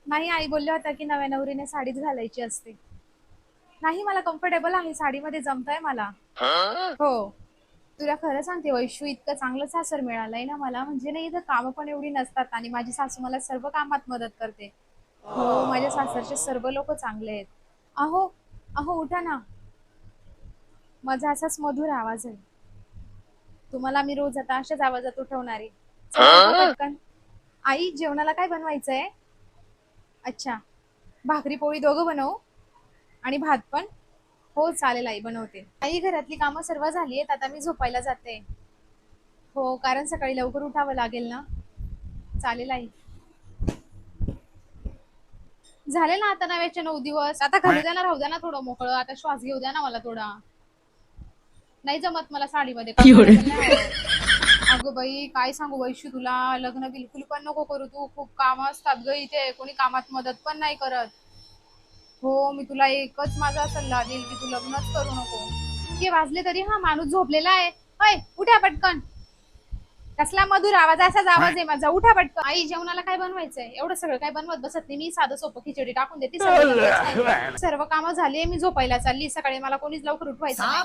नाही, आई बोलल्या होत्या की नव्या नवरीने साडीच घालायची असते. नाही, मला कम्फर्टेबल आहे, साडीमध्ये जमतंय मला. हो. तुला खरं सांगते वैशू, इतकं चांगलं सासर मिळालंय ना मला, म्हणजे नाही इथं कामं पण एवढी नसतात आणि माझी सासू मला सर्व कामात मदत करते. हो, माझ्या सासरचे सर्व लोक चांगले आहेत. अहो, अहो उठा ना. माझा असाच मधुर आवाज आहे. तुम्हाला मी रोज आता अशाच आवाजात उठवणार आहे. चला उठा पटकन. आई, जेवणाला काय बनवायचंय? अच्छा, भाकरी पोळी दोघं बनवू आणि भात पण? हो चालेल आई, बनवते. आई, घरातली कामं सर्व झाली आहेत, आता मी झोपायला जाते. हो, कारण सकाळी लवकर उठावं लागेल ना. चालेल आई. झाले ना आता नव्याचे 9 दिवस. आता घालू द्या ना, राहू द्या ना थोडं मोकळं. आता श्वास घेऊ द्या ना मला थोडा. नाही जमत मला साडीमध्ये, कम्फर्टेबल नाही होत. अगं बाई, काय सांगू वैशू तुला, लग्न बिलकुल पण नको करू तू. खूप काम असतात ग इथे, कोणी कामात मदत पण नाही करत. हो, मी तुला एकच माझा सल्ला देईल की तू लग्नच करू नको. इतके वाजले तरी हा माणूस झोपलेला आहे. होय, उठा पटकन. कसला मधुर आवाज, असाच आवाज आहे माझा. उठा पटकन. आई, जेवणाला काय बनवायचंय? एवढं सगळं काय बनवत बसत नाही मी, साधं सोपं खिचडी टाकून देते, सर्व कामं झाली, मी झोपायला चालली. सकाळी मला कोणीच लवकर उठवायचं नाही.